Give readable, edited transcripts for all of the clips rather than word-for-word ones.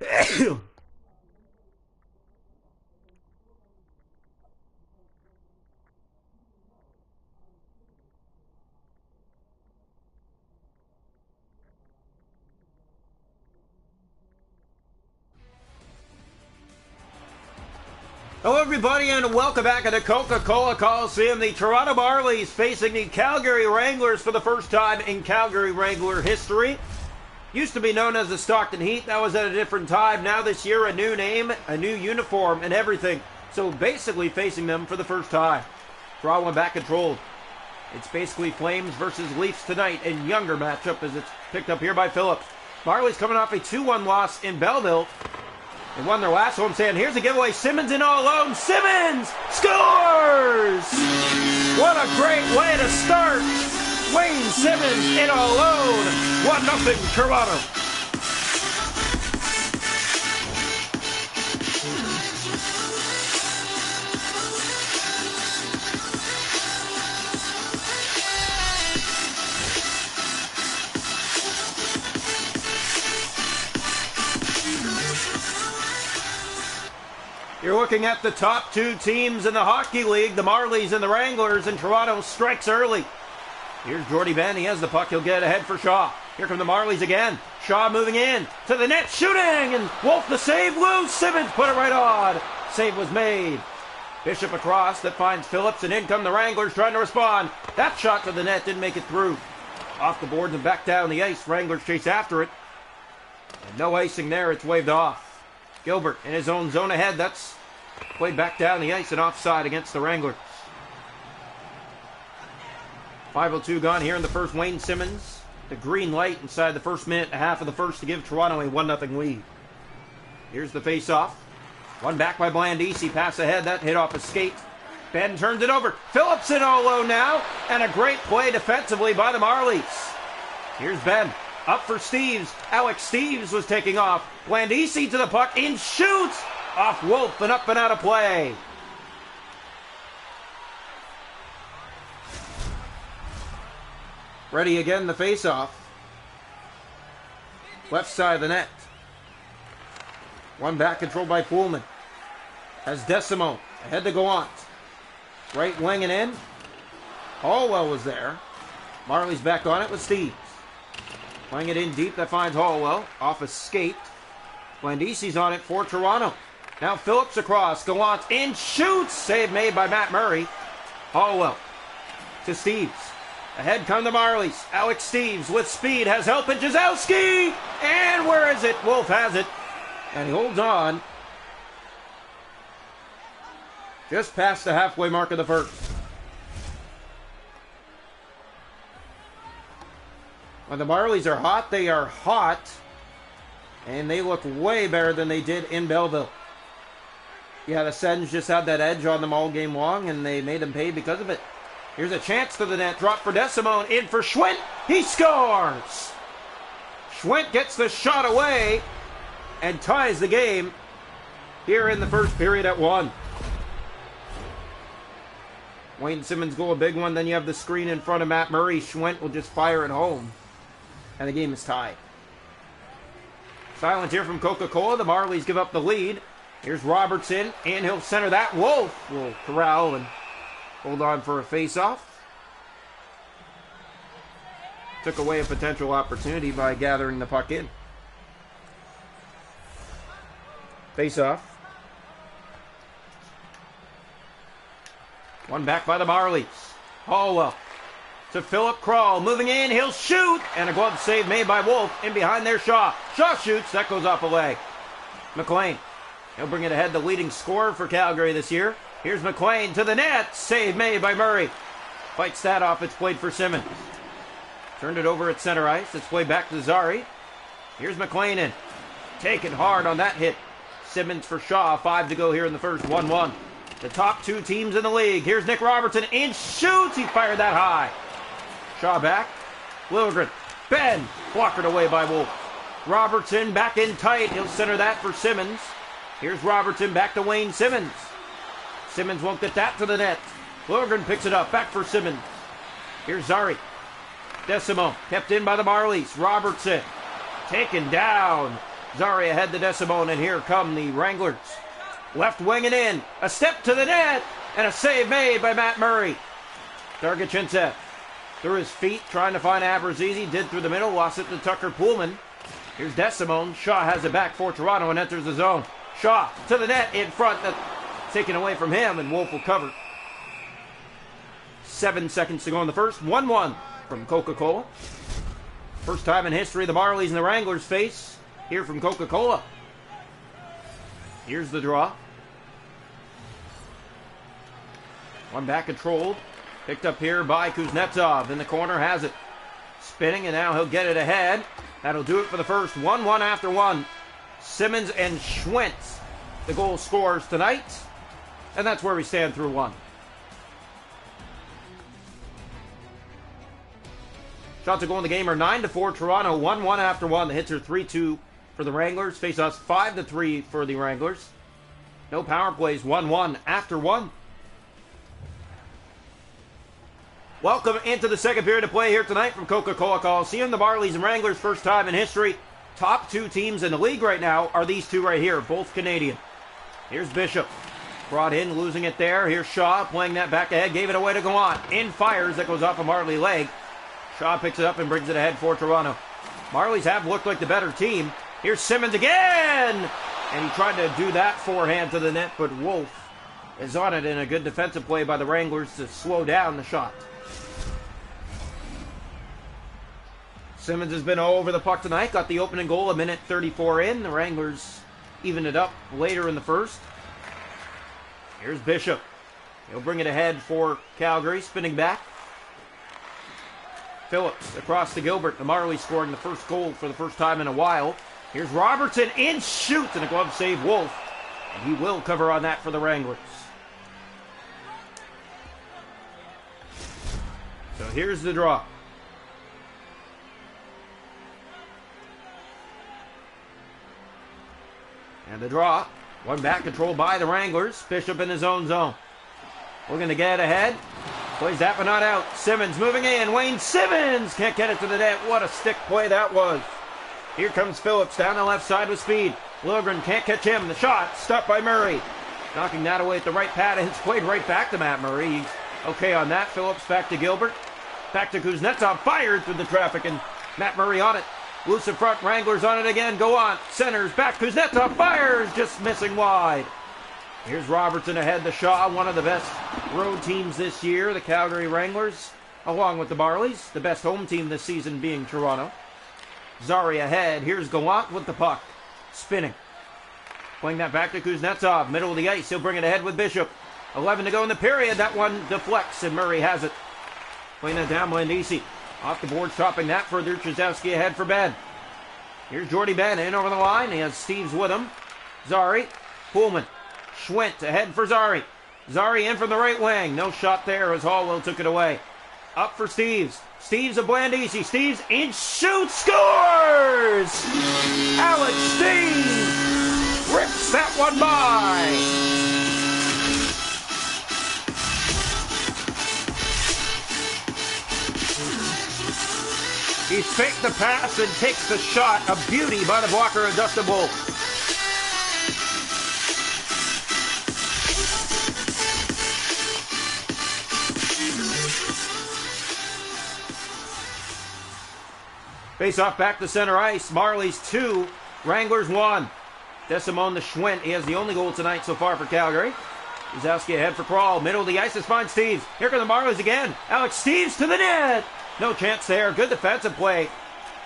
Hello everybody and welcome back to the Coca-Cola Coliseum. The Toronto Marlies facing the Calgary Wranglers for the first time in Calgary Wrangler history. Used to be known as the Stockton Heat. That was at a different time. Now this year a new name, a new uniform and everything. So basically facing them for the first time. Draw one back controlled. It's basically Flames versus Leafs tonight. A younger matchup as it's picked up here by Phillips. Marlies coming off a 2-1 loss in Belleville. They won their last homestand. Here's a giveaway. Simmons in all alone. Simmons scores! What a great way to start. Wayne Simmons in all alone. 1-0 Toronto. You're looking at the top two teams in the Hockey League, the Marlies and the Wranglers, and Toronto strikes early. Here's Jordy Ben. He has the puck. He'll get ahead for Shaw. Here come the Marlies again. Shaw moving in to the net, shooting, and Wolf the save loose. Simmons put it right on. Save was made. Bishop across that finds Phillips, and in come the Wranglers trying to respond. That shot to the net didn't make it through. Off the boards and back down the ice. Wranglers chase after it. And no icing there. It's waved off. Gilbert in his own zone ahead. That's played back down the ice and offside against the Wranglers. 5:02 gone here in the first. Wayne Simmons, the green light inside the first minute and a half of the first to give Toronto a 1-0 lead. Here's the face-off. One back by Blandisi. Pass ahead. That hit off a skate. Ben turns it over. Phillips in all low now. And a great play defensively by the Marlies. Here's Ben. Up for Steves. Alex Steves was taking off. Blandisi to the puck. In shoots. Off Wolf and up and out of play. Ready again, the face-off. Left side of the net. One back controlled by Pullman. Has Decimo. Ahead to Gallant. Right wing and in. Hallwell was there. Marley's back on it with Steves. Playing it in deep. That finds Hallwell. Off a skate. Blandisi's on it for Toronto. Now Phillips across. Gallant in. Shoots. Save made by Matt Murray. Hallwell to Steves. Ahead come the Marlies. Alex Steves with speed. Has help in Jazowski. And where is it? Wolf has it. And he holds on. Just past the halfway mark of the first. When the Marlies are hot, they are hot. And they look way better than they did in Belleville. Yeah, the Sens just had that edge on them all game long, and they made them pay because of it. Here's a chance to the net. Drop for Decimo. In for Schwint. He scores! Schwint gets the shot away and ties the game here in the first period at 1. Wayne Simmons goal, a big one. Then you have the screen in front of Matt Murray. Schwint will just fire it home. And the game is tied. Silent here from Coca-Cola. The Marlies give up the lead. Here's Robertson, and he'll center that. Wolf will corral and hold on for a face-off. Took away a potential opportunity by gathering the puck in. Face-off. One back by the Marlies. Hallwell to Philip Crawl. Moving in, he'll shoot. And a glove save made by Wolf. In behind there, Shaw. Shaw shoots. That goes off a leg. McLean. He'll bring it ahead, the leading scorer for Calgary this year. Here's McLean to the net. Save made by Murray. Fights that off. It's played for Simmons. Turned it over at center ice. It's played back to Zari. Here's McLean in. Taken hard on that hit. Simmons for Shaw. 5 to go here in the first. 1-1. The top two teams in the league. Here's Nick Robertson. In shoots. He fired that high. Shaw back. Liljegren. Ben. Blockered away by Wolf. Robertson back in tight. He'll center that for Simmons. Here's Robertson back to Wayne Simmons. Simmons won't get that to the net. Liljegren picks it up. Back for Simmons. Here's Zari. Decimo kept in by the Marlies. Robertson taken down. Zari ahead to Desimone, and here come the Wranglers. Left wing and in. A step to the net, and a save made by Matt Murray. Dargachintsev through his feet, trying to find Abrazizi. Did through the middle, lost it to Tucker Pullman. Here's Desimone. Shaw has it back for Toronto and enters the zone. Shaw to the net in front. That's taken away from him, and Wolf will cover. 7 seconds to go in the first. 1-1 from Coca-Cola. First time in history the Marlies and the Wranglers face here from Coca-Cola. Here's the draw. One back controlled. Picked up here by Kuznetsov. In the corner, has it. Spinning, and now he'll get it ahead. That'll do it for the first. 1-1 after one. Simmons and Schwent, the goal scorers tonight. And that's where we stand through one. Shots to goal in the game are 9-4. Toronto 1-1 after one. The hits are 3-2 for the Wranglers. Face-offs 5-3 for the Wranglers. No power plays. 1-1 after one. Welcome into the second period of play here tonight from Coca-Cola Coliseum. The Marlies and Wranglers, first time in history. Top two teams in the league right now are these two right here, both Canadian. Here's Bishop. Brought in, losing it there. Here's Shaw playing that back ahead. Gave it away to Gallant. In fires, that goes off a Marley leg. Shaw picks it up and brings it ahead for Toronto. Marlies have looked like the better team. Here's Simmons again! And he tried to do that forehand to the net, but Wolf is on it in a good defensive play by the Wranglers to slow down the shot. Simmons has been all over the puck tonight. Got the opening goal a minute 34 in. The Wranglers evened it up later in the first. Here's Bishop. He'll bring it ahead for Calgary. Spinning back. Phillips across to Gilbert. The Marlies scoring the first goal for the first time in a while. Here's Robertson in, shoots, and a glove save Wolf. And he will cover on that for the Wranglers. So here's the draw. And the draw. One back controlled by the Wranglers. Bishop in his own zone. Looking to get ahead. Plays that but not out. Simmons moving in. Wayne Simmons can't get it to the net. What a stick play that was. Here comes Phillips down the left side with speed. Lilligren can't catch him. The shot stopped by Murray. Knocking that away at the right pad. It's played right back to Matt Murray. He's okay on that. Phillips back to Gilbert. Back to Kuznetsov. Fired through the traffic, and Matt Murray on it. Loose in front, Wranglers on it again. Go on. Centers back. Kuznetsov fires. Just missing wide. Here's Robertson ahead to Shaw. One of the best road teams this year, the Calgary Wranglers, along with the Marlies. The best home team this season being Toronto. Zari ahead. Here's Gallant with the puck. Spinning. Playing that back to Kuznetsov. Middle of the ice. He'll bring it ahead with Bishop. 11 to go in the period. That one deflects, and Murray has it. Playing that down, Blandisi. Off the board, stopping that further. Trzewski ahead for Ben. Here's Jordy Ben in over the line. He has Steves with him. Zari. Pullman. Schwent ahead for Zari. Zari in from the right wing. No shot there as Hallwell took it away. Up for Steves. Steves of Blandisi. Steves in, shoots, scores! Alex Steves rips that one by. He faked the pass and takes the shot. A beauty by the blocker of Dustin Wolf. Face off back to center ice. Marlies 2, Wranglers 1. Desimone the Schwent. He has the only goal tonight so far for Calgary. Trzewski ahead for Crawl. Middle of the ice is fine. Steves. Here come the Marlies again. Alex Steves to the net. No chance there. Good defensive play.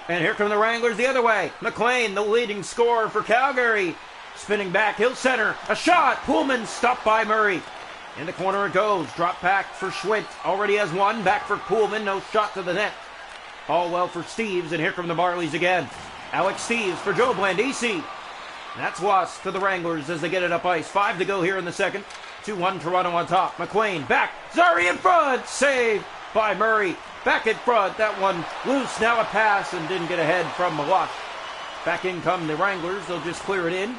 And here come the Wranglers the other way. McLean, the leading scorer for Calgary. Spinning back. He'll center. A shot. Pullman stopped by Murray. In the corner it goes. Drop back for Schwent. Already has one. Back for Pullman. No shot to the net. All well for Steves. And here come the Marlies again. Alex Steves for Joe Blandisi. That's lost to the Wranglers as they get it up ice. 5 to go here in the second. 2-1 Toronto on top. McLean back. Zari in front. Saved by Murray. Back in front, that one loose, now a pass, and didn't get ahead from Malott. Back in come the Wranglers, they'll just clear it in.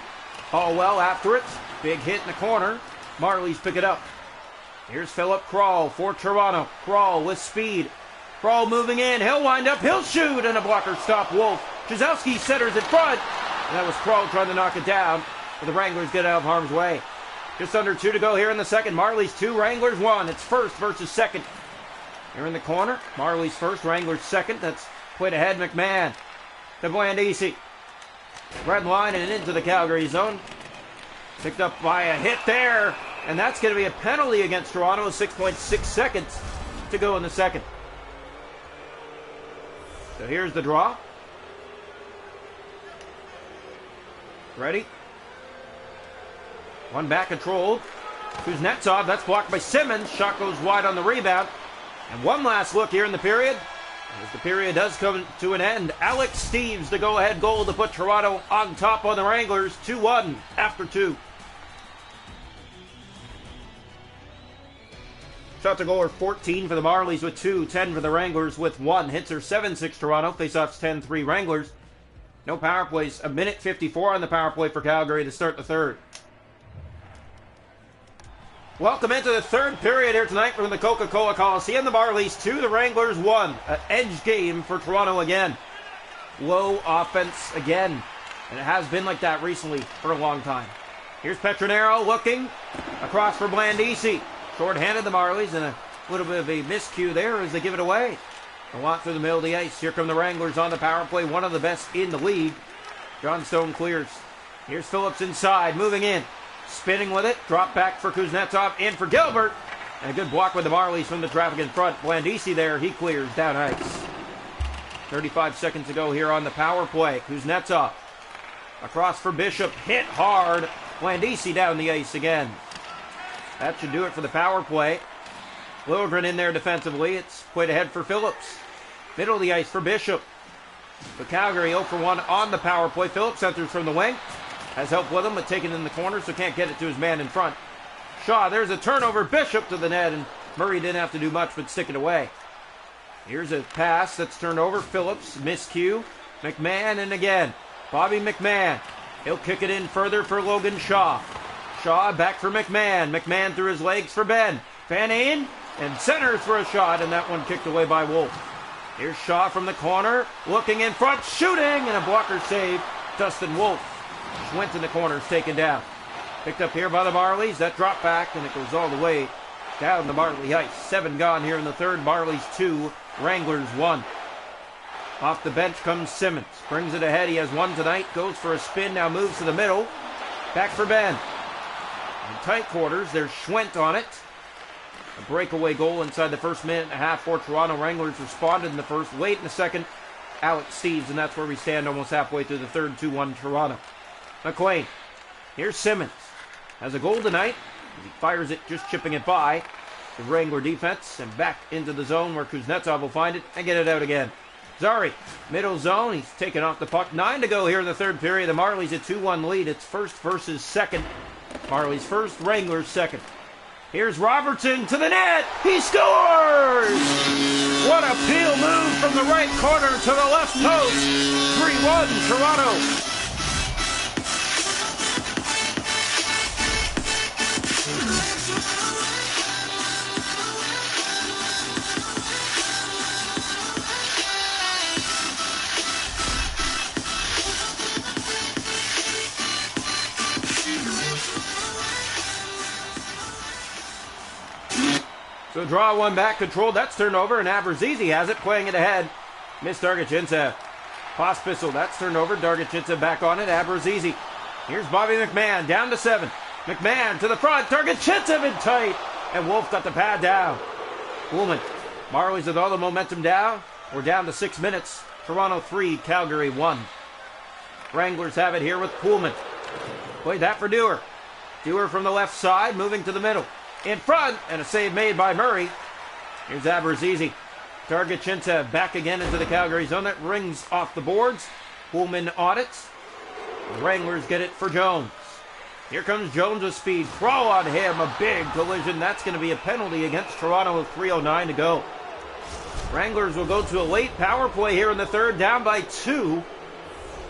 Hallwell after it, big hit in the corner. Marlies pick it up. Here's Philip Crawl for Toronto. Crawl with speed. Crawl moving in, he'll wind up, he'll shoot, and a blocker stop Wolf. Trzewski centers in front, And that was Kroll trying to knock it down, but the Wranglers get out of harm's way. Just under 2 to go here in the second. Marlies 2, Wranglers 1. It's first versus second. Here in the corner, Marlies first, Wranglers second. That's played ahead, McMahon to Blandisi. Red line and into the Calgary zone. Picked up by a hit there. And that's going to be a penalty against Toronto. 6.6 seconds to go in the second. So here's the draw. Ready? One back controlled. Kuznetsov, that's blocked by Simmons. Shot goes wide on the rebound. And one last look here in the period. As the period does come to an end, Alex Steeves, the go-ahead goal to put Toronto on top on the Wranglers. 2-1 after 2. Shots to goal are 14 for the Marlies with 2, 10 for the Wranglers with 1. Hits are 7-6 Toronto, faceoffs 10-3 Wranglers. No power plays, a minute 54 on the power play for Calgary to start the third. Welcome into the third period here tonight from the Coca-Cola Coliseum. The Marlies 2, the Wranglers 1. An edge game for Toronto again. Low offense again. And it has been like that recently for a long time. Here's Petronero looking across for Blandisi. Short-handed the Marlies, and a little bit of a miscue there as they give it away. A lot through the middle of the ice. Here come the Wranglers on the power play, one of the best in the league. John Stone clears. Here's Phillips inside, moving in. Spinning with it, drop back for Kuznetsov, in for Gilbert. And a good block with the Marlies from the traffic in front. Blandisi there, he clears down ice. 35 seconds to go here on the power play. Kuznetsov across for Bishop, hit hard. Blandisi down the ice again. That should do it for the power play. Liljegren in there defensively. It's played ahead for Phillips. Middle of the ice for Bishop. But Calgary 0 for 1 on the power play. Phillips centers from the wing. Has help with him, but taken in the corner, so can't get it to his man in front. Shaw, there's a turnover. Bishop to the net, and Murray didn't have to do much but stick it away. Here's a pass that's turned over. Phillips, miscue. McMahon, and again, Bobby McMahon. He'll kick it in further for Logan Shaw. Shaw back for McMahon. McMahon through his legs for Ben. Van Aen, and centers for a shot, and that one kicked away by Wolf. Here's Shaw from the corner, looking in front, shooting, and a blocker save. Dustin Wolf. Went in the corner, is taken down. Picked up here by the Marlies. That drop back, and it goes all the way down the Marley ice. 7 gone here in the third. Marlies 2, Wranglers 1. Off the bench comes Simmons. Brings it ahead. He has 1 tonight. Goes for a spin. Now moves to the middle. Back for Ben. In tight quarters. There's Schwent on it. A breakaway goal inside the first minute and a half for Toronto. Wranglers responded in the first. Late in the second, Alex Steeves, and that's where we stand almost halfway through the third. 2-1 Toronto. McLean. Here's Simmons. Has a goal tonight. He fires it, just chipping it by the Wrangler defense, and back into the zone where Kuznetsov will find it and get it out again. Zari, middle zone. He's taken off the puck. 9 to go here in the third period. The Marlies a 2-1 lead. It's first versus second. Marlies first, Wranglers second. Here's Robertson to the net. He scores! What a peel move from the right corner to the left post. 3-1 Toronto. So draw one back, controlled. That's turned over, and Aberzizi has it, playing it ahead. Missed Dargachintsev. Pospisil, that's turned over. Dargachintsev back on it. Aberzizi. Here's Bobby McMahon, down to 7. McMahon to the front. Dargachintsev in tight. And Wolf got the pad down. Pullman. Marlies with all the momentum down. We're down to 6 minutes. Toronto 3, Calgary 1. Wranglers have it here with Pullman. Played that for Dewar. Dewar from the left side, moving to the middle. In front, and a save made by Murray. Here's Aberzizi. Dargachintsev back again into the Calgary zone. That rings off the boards. Pullman on it. The Wranglers get it for Jones. Here comes Jones with speed. Throw on him. A big collision. That's going to be a penalty against Toronto with 3:09 to go. Wranglers will go to a late power play here in the third, down by 2.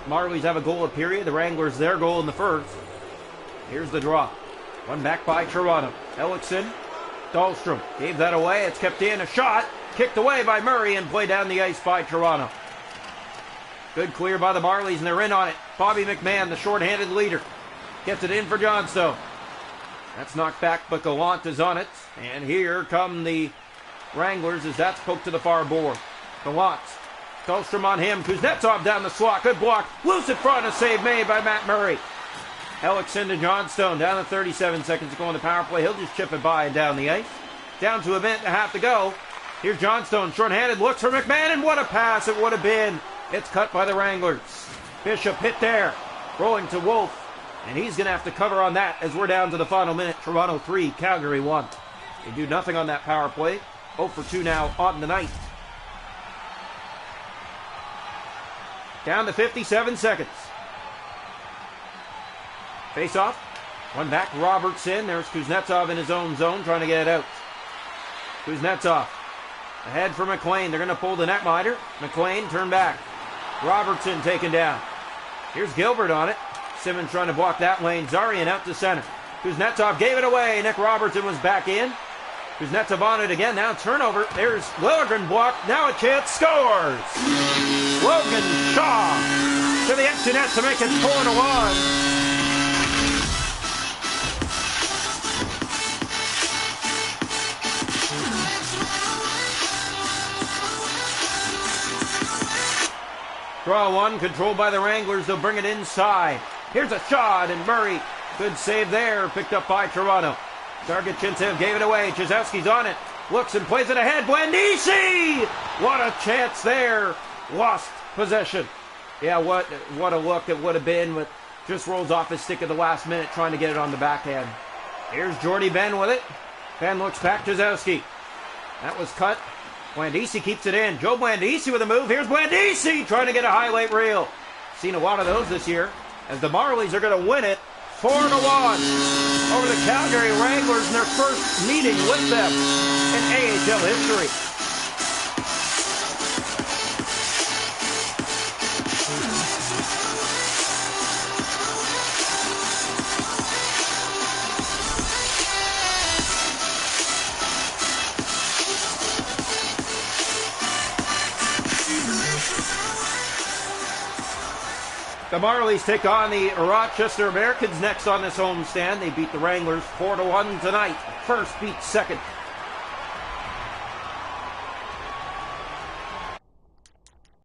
Marlies have a goal a period. The Wranglers their goal in the first. Here's the draw. One back by Toronto. Ellickson. Dahlstrom gave that away. It's kept in. A shot. Kicked away by Murray and played down the ice by Toronto. Good clear by the Marlies, and they're in on it. Bobby McMahon, the short-handed leader, gets it in for Johnstone. That's knocked back, but Gallant is on it. And here come the Wranglers as that's poked to the far board. Gallant. Dahlstrom on him. Kuznetsov down the slot. Good block. Loose in front. A save made by Matt Murray. Ellickson to Johnstone. Down to 37 seconds to go on the power play. He'll just chip it by and down the ice. Down to a minute and a half to go. Here's Johnstone. Short-handed. Looks for McMahon. And what a pass it would have been. It's cut by the Wranglers. Bishop hit there. Rolling to Wolf. And he's going to have to cover on that as we're down to the final minute. Toronto 3, Calgary 1. They do nothing on that power play. 0 for 2 now on the night. Down to 57 seconds. Face off. One back. Robertson. There's Kuznetsov in his own zone trying to get it out. Kuznetsov. Ahead for McLean. They're going to pull the netminder. McLean turn back. Robertson taken down. Here's Gilbert on it. Simmons trying to block that lane. Zarian out to center. Kuznetsov gave it away. Nick Robertson was back in. Kuznetsov on it again. Now turnover. There's Liljegren blocked. Now a chance. Scores! Logan Shaw to the empty net to make it 4-1. Draw one, controlled by the Wranglers. They'll bring it inside. Here's a shot, and Murray. Good save there, picked up by Toronto. Dargachintsev gave it away. Chizowski's on it. Looks and plays it ahead. Blandisi! What a chance there. Lost possession. Yeah, what a look it would have been, but just rolls off his stick at the last minute trying to get it on the backhand. Here's Jordy Ben with it. Ben looks back. Chizowski. That was cut. Blandisi keeps it in. Joe Blandisi with a move. Here's Blandisi trying to get a highlight reel. Seen a lot of those this year as the Marlies are going to win it 4-1 over the Calgary Wranglers in their first meeting with them in AHL history. The Marlies take on the Rochester Americans next on this homestand. They beat the Wranglers 4-1 tonight. First beats second.